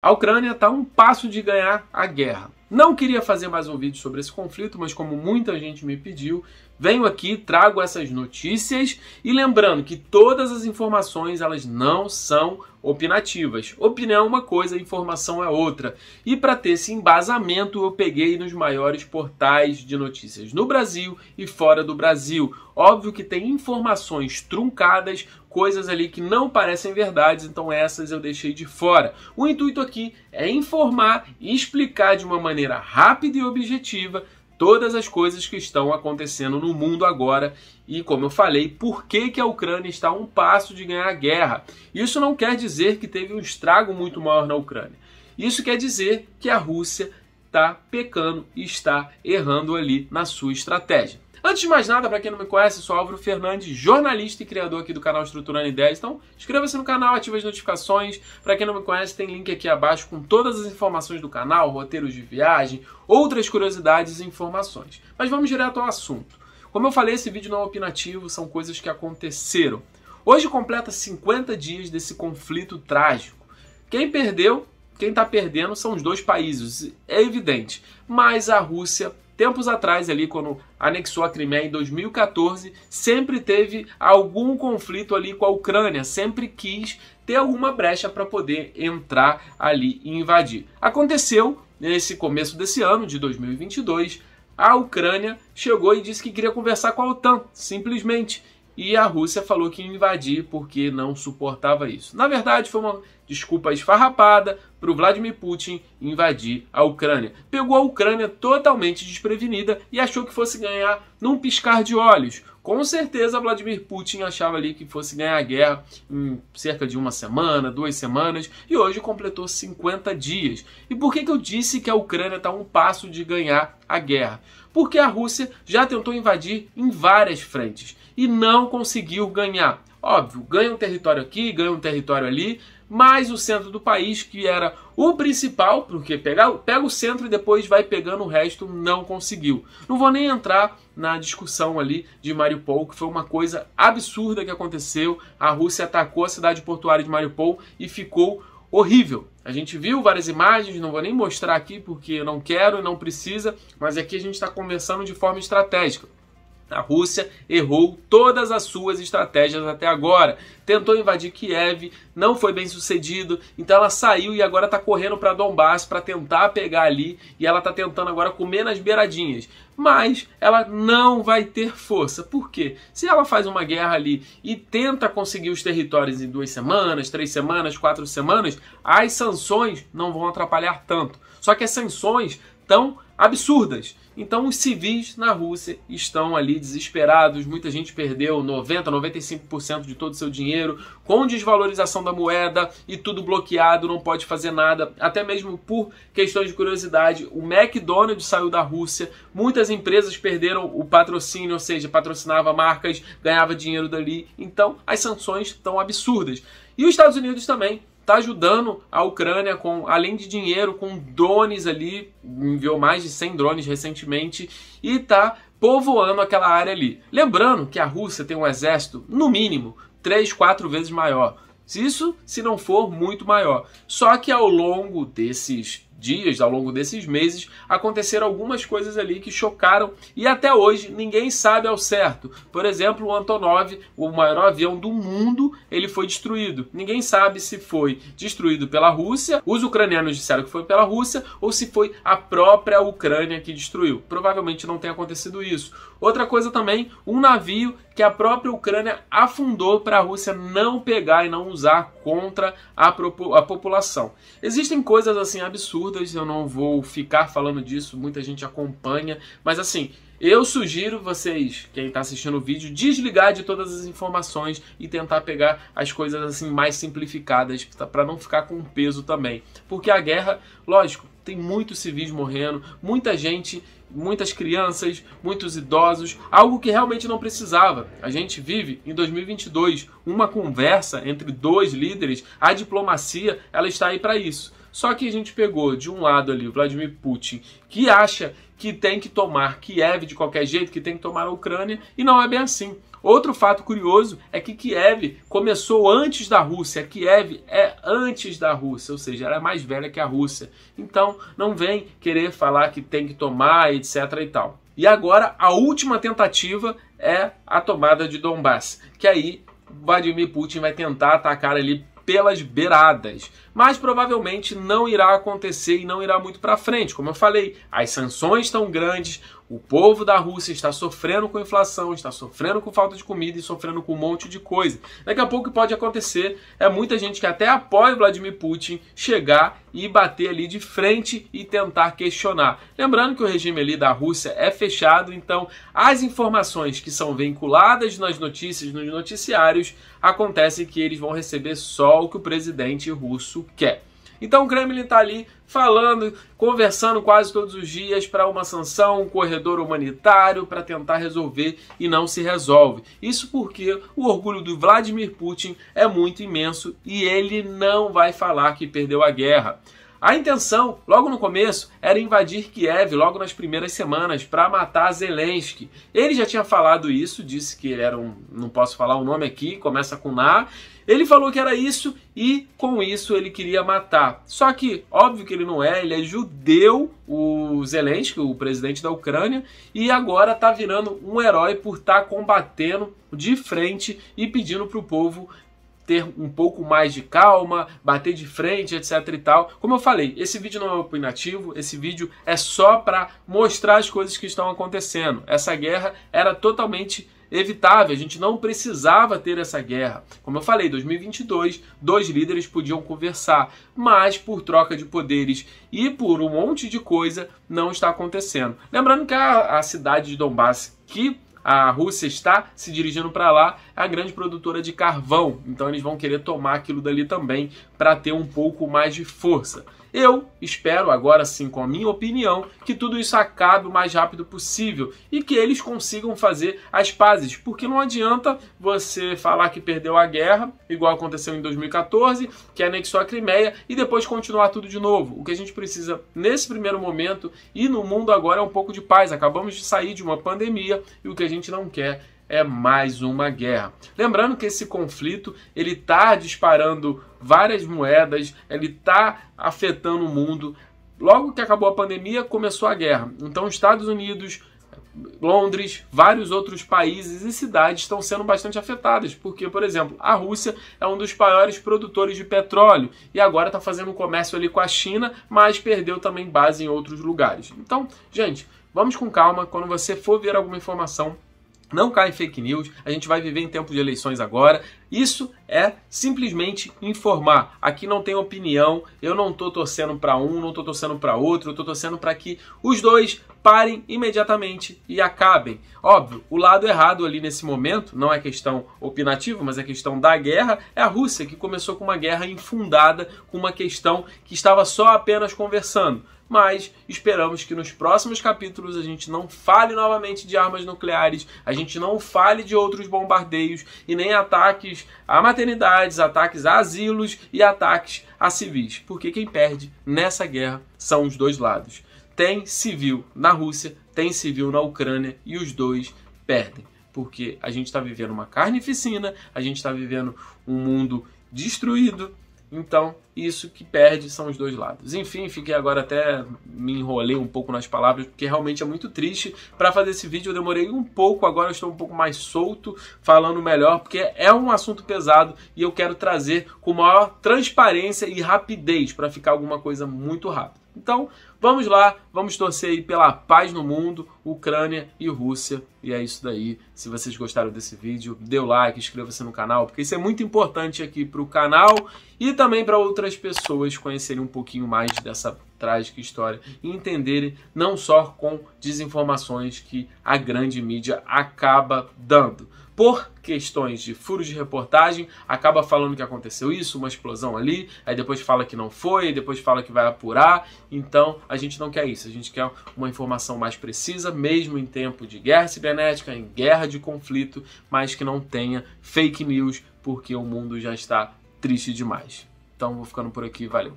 A Ucrânia está a um passo de ganhar a guerra. Não queria fazer mais um vídeo sobre esse conflito, mas como muita gente me pediu, venho aqui, trago essas notícias e lembrando que todas as informações elas não são opinativas. Opinião é uma coisa, informação é outra. E para ter esse embasamento eu peguei nos maiores portais de notícias no Brasil e fora do Brasil. Óbvio que tem informações truncadas, coisas ali que não parecem verdades, então essas eu deixei de fora. O intuito aqui é informar e explicar de uma maneira rápida e objetiva todas as coisas que estão acontecendo no mundo agora e, como eu falei, por que a Ucrânia está a um passo de ganhar a guerra. Isso não quer dizer que teve um estrago muito maior na Ucrânia. Isso quer dizer que a Rússia está pecando e está errando ali na sua estratégia. Antes de mais nada, para quem não me conhece, eu sou Álvaro Fernandes, jornalista e criador aqui do canal Estruturando Ideias. Então, inscreva-se no canal, ative as notificações. Para quem não me conhece, tem link aqui abaixo com todas as informações do canal, roteiros de viagem, outras curiosidades e informações. Mas vamos direto ao assunto. Como eu falei, esse vídeo não é opinativo, são coisas que aconteceram. Hoje completa 50 dias desse conflito trágico. Quem perdeu, quem está perdendo são os dois países, é evidente. Mas a Rússia, tempos atrás, ali, quando anexou a Crimeia em 2014, sempre teve algum conflito ali com a Ucrânia, sempre quis ter alguma brecha para poder entrar ali e invadir. Aconteceu nesse começo desse ano, de 2022, a Ucrânia chegou e disse que queria conversar com a OTAN, simplesmente. E a Rússia falou que ia invadir porque não suportava isso. Na verdade, foi uma desculpa esfarrapada para o Vladimir Putin invadir a Ucrânia. Pegou a Ucrânia totalmente desprevenida e achou que fosse ganhar num piscar de olhos. Com certeza, Vladimir Putin achava ali que fosse ganhar a guerra em cerca de uma semana, 2 semanas, e hoje completou 50 dias. E por que eu disse que a Ucrânia está a um passo de ganhar a guerra? Porque a Rússia já tentou invadir em várias frentes e não conseguiu ganhar. Óbvio, ganha um território aqui, ganha um território ali, mas o centro do país, que era o principal, porque pega o centro e depois vai pegando o resto, não conseguiu. Não vou nem entrar na discussão ali de Mariupol, que foi uma coisa absurda que aconteceu. A Rússia atacou a cidade portuária de Mariupol e ficou horrível. A gente viu várias imagens, não vou nem mostrar aqui porque não quero e não precisa, mas aqui a gente está conversando de forma estratégica. A Rússia errou todas as suas estratégias até agora. Tentou invadir Kiev, não foi bem sucedido, então ela saiu e agora está correndo para Donbass para tentar pegar ali, e ela está tentando agora comer nas beiradinhas. Mas ela não vai ter força. Por quê? Se ela faz uma guerra ali e tenta conseguir os territórios em 2 semanas, 3 semanas, 4 semanas, as sanções não vão atrapalhar tanto. Só que as sanções estão absurdas. Então os civis na Rússia estão ali desesperados, muita gente perdeu 90%, 95% de todo o seu dinheiro, com desvalorização da moeda e tudo bloqueado, não pode fazer nada, até mesmo por questões de curiosidade, o McDonald's saiu da Rússia, muitas empresas perderam o patrocínio, ou seja, patrocinava marcas, ganhava dinheiro dali, então as sanções estão absurdas. E os Estados Unidos também está ajudando a Ucrânia, com, além de dinheiro, com drones ali, enviou mais de 100 drones recentemente e está povoando aquela área ali. Lembrando que a Rússia tem um exército, no mínimo, 3, 4 vezes maior. Isso se não for muito maior. Só que ao longo desses dias, ao longo desses meses, aconteceram algumas coisas ali que chocaram e até hoje ninguém sabe ao certo. Por exemplo, o Antonov, o maior avião do mundo, ele foi destruído. Ninguém sabe se foi destruído pela Rússia, os ucranianos disseram que foi pela Rússia, ou se foi a própria Ucrânia que destruiu. Provavelmente não tem acontecido isso. Outra coisa também, um navio que a própria Ucrânia afundou para a Rússia não pegar e não usar contra a população. Existem coisas assim absurdas, eu não vou ficar falando disso, muita gente acompanha, mas assim, eu sugiro vocês, quem está assistindo o vídeo, desligar de todas as informações e tentar pegar as coisas assim mais simplificadas, para não ficar com peso também. Porque a guerra, lógico, tem muitos civis morrendo, muita gente, muitas crianças, muitos idosos, algo que realmente não precisava. A gente vive em 2022 uma conversa entre 2 líderes, a diplomacia ela está aí para isso. Só que a gente pegou de um lado ali o Vladimir Putin, que acha que tem que tomar Kiev de qualquer jeito, que tem que tomar a Ucrânia, e não é bem assim. Outro fato curioso é que Kiev começou antes da Rússia. Kiev é antes da Rússia, ou seja, ela é mais velha que a Rússia. Então, não vem querer falar que tem que tomar, etc. e tal. E agora, a última tentativa é a tomada de Donbass, que aí Vladimir Putin vai tentar atacar ali pelas beiradas, mas provavelmente não irá acontecer e não irá muito para frente. Como eu falei, as sanções estão grandes, o povo da Rússia está sofrendo com inflação, está sofrendo com falta de comida e sofrendo com um monte de coisa. Daqui a pouco o que pode acontecer é muita gente que até apoia Vladimir Putin chegar e bater ali de frente e tentar questionar. Lembrando que o regime ali da Rússia é fechado, então as informações que são vinculadas nas notícias, nos noticiários, acontece que eles vão receber só o que o presidente russo quer. Então o Kremlin está ali falando, conversando quase todos os dias para uma sanção, um corredor humanitário para tentar resolver e não se resolve. Isso porque o orgulho do Vladimir Putin é muito imenso e ele não vai falar que perdeu a guerra. A intenção, logo no começo, era invadir Kiev logo nas primeiras semanas para matar Zelensky. Ele já tinha falado isso, disse que ele era não posso falar o nome aqui, começa com Na. Ele falou que era isso e com isso ele queria matar. Só que, óbvio que ele não é, ele é judeu, o Zelensky, o presidente da Ucrânia, e agora está virando um herói por estar combatendo de frente e pedindo para o povo ter um pouco mais de calma, bater de frente, etc e tal. Como eu falei, esse vídeo não é opinativo, esse vídeo é só para mostrar as coisas que estão acontecendo. Essa guerra era totalmente evitável, a gente não precisava ter essa guerra. Como eu falei, 2022, dois líderes podiam conversar, mas por troca de poderes e por um monte de coisa não está acontecendo. Lembrando que a cidade de Donbass, que a Rússia está se dirigindo para lá, é a grande produtora de carvão, então eles vão querer tomar aquilo dali também para ter um pouco mais de força. Eu espero, agora sim, com a minha opinião, que tudo isso acabe o mais rápido possível e que eles consigam fazer as pazes, porque não adianta você falar que perdeu a guerra, igual aconteceu em 2014, que anexou a Crimeia, e depois continuar tudo de novo. O que a gente precisa nesse primeiro momento e no mundo agora é um pouco de paz. Acabamos de sair de uma pandemia e o que a gente não quer é mais uma guerra. Lembrando que esse conflito ele está disparando várias moedas, ele está afetando o mundo. Logo que acabou a pandemia, começou a guerra. Então, Estados Unidos, Londres, vários outros países e cidades estão sendo bastante afetadas, porque, por exemplo, a Rússia é um dos maiores produtores de petróleo e agora está fazendo um comércio ali com a China, mas perdeu também base em outros lugares. Então, gente, vamos com calma. Quando você for ver alguma informação, não cai em fake news, a gente vai viver em tempo de eleições agora. Isso é simplesmente informar. Aqui não tem opinião, eu não estou torcendo para um, não estou torcendo para outro, eu estou torcendo para que os dois parem imediatamente e acabem. Óbvio, o lado errado ali nesse momento, não é questão opinativa, mas é questão da guerra, é a Rússia, que começou com uma guerra infundada, com uma questão que estava só apenas conversando. Mas esperamos que nos próximos capítulos a gente não fale novamente de armas nucleares, a gente não fale de outros bombardeios e nem ataques a maternidades, ataques a asilos e ataques a civis. Porque quem perde nessa guerra são os dois lados. Tem civil na Rússia, tem civil na Ucrânia e os dois perdem. Porque a gente está vivendo uma carnificina, a gente está vivendo um mundo destruído. Então, isso que perde são os dois lados. Enfim, fiquei agora até me enrolei um pouco nas palavras, porque realmente é muito triste. Para fazer esse vídeo eu demorei um pouco, agora eu estou um pouco mais solto, falando melhor, porque é um assunto pesado e eu quero trazer com maior transparência e rapidez, para ficar alguma coisa muito rápida. Então, vamos lá, vamos torcer aí pela paz no mundo, Ucrânia e Rússia. E é isso daí. Se vocês gostaram desse vídeo, dê o like, inscreva-se no canal, porque isso é muito importante aqui para o canal e também para outras pessoas conhecerem um pouquinho mais dessa trágica história e entenderem não só com desinformações que a grande mídia acaba dando. Por questões de furos de reportagem, acaba falando que aconteceu isso, uma explosão ali, aí depois fala que não foi, depois fala que vai apurar. Então, a gente não quer isso, a gente quer uma informação mais precisa, mesmo em tempo de guerra cibernética, em guerra de conflito, mas que não tenha fake news, porque o mundo já está triste demais. Então, vou ficando por aqui, valeu!